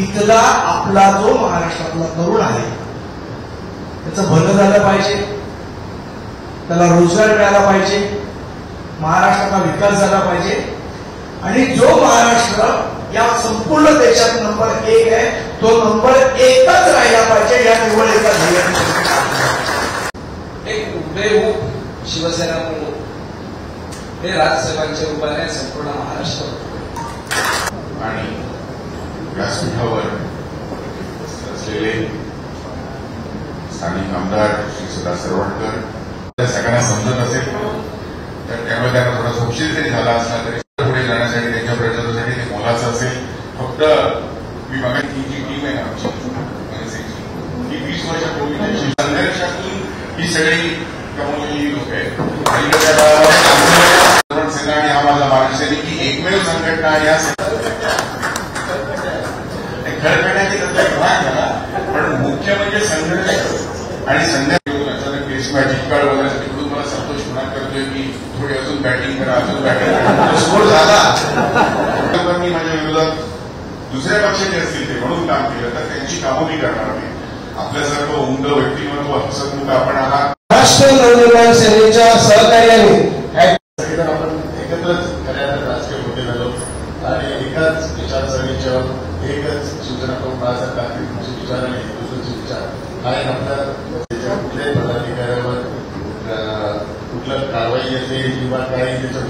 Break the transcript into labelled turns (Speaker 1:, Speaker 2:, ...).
Speaker 1: इथला आपला जो महाराष्ट्रातला तरुण आहे त्याचं भलं झालं पाहिजे, त्याला रोजगार मिळाला पाहिजे, महाराष्ट्राचा विकास झाला पाहिजे आणि जो महाराष्ट्र या संपूर्ण देशात नंबर 1 आहे तो नंबर 1च राहिला पाहिजे या निवडणुकीचा ध्येय.
Speaker 2: एक उभेहूब शिवसेना प्रमुख हे राज्यसभांच्या रूपाने संपूर्ण महाराष्ट्र
Speaker 3: आणि व्यासपीठावर असलेले स्थानिक आमदार श्री सुधा सरवटकर त्या सगळ्यांना समजत असेल तर त्यामुळे त्यांना थोडा उशीर जरी झाला असला तरी पुढे जाण्यासाठी त्यांच्या प्रयत्नासाठी ते मोलाचं असेल. फक्त मी बघा ही जी टीम आहे आमची ही 20 वर्षापूर्वी संघर्षातून ही सगळी कमवलेली लोक आहेत आणि सेना आणि हा माझा महाराष्ट्र की एकमेव संघटना या घर करण्याची त्याचा भाग झाला. पण मुख्य म्हणजे संघर्ष आणि संघर्ष अचानक देशवाची काळ वगैरे तिकडून मला संतोष म्हणा करतोय की थोडी अजून बॅटिंग करा अजून बॅटिंग करा स्कोर झाला. मी माझ्या विरोधात दुसऱ्या पक्षाचे असतील ते म्हणून काम केलं तर त्यांची कामं मी करणार नाही. आपल्यासारखं उमद व्यक्तिमत्व हसतमुख आपण आहात.
Speaker 1: राष्ट्र नवनिर्माण सेनेच्या सहकार्याने
Speaker 4: आपण एकत्रच खऱ्या राजकीय मोठे झालो आणि एकाच विचारसरणीच्या एकच सूचना करून बाळासाहेब ठाकरेंचे विचार आणि दुसऱ्याचे विचार आणि आपल्या कुठल्याही पदाधिकाऱ्यावर कुठलं कारवाई असेल किंवा काही त्याच्या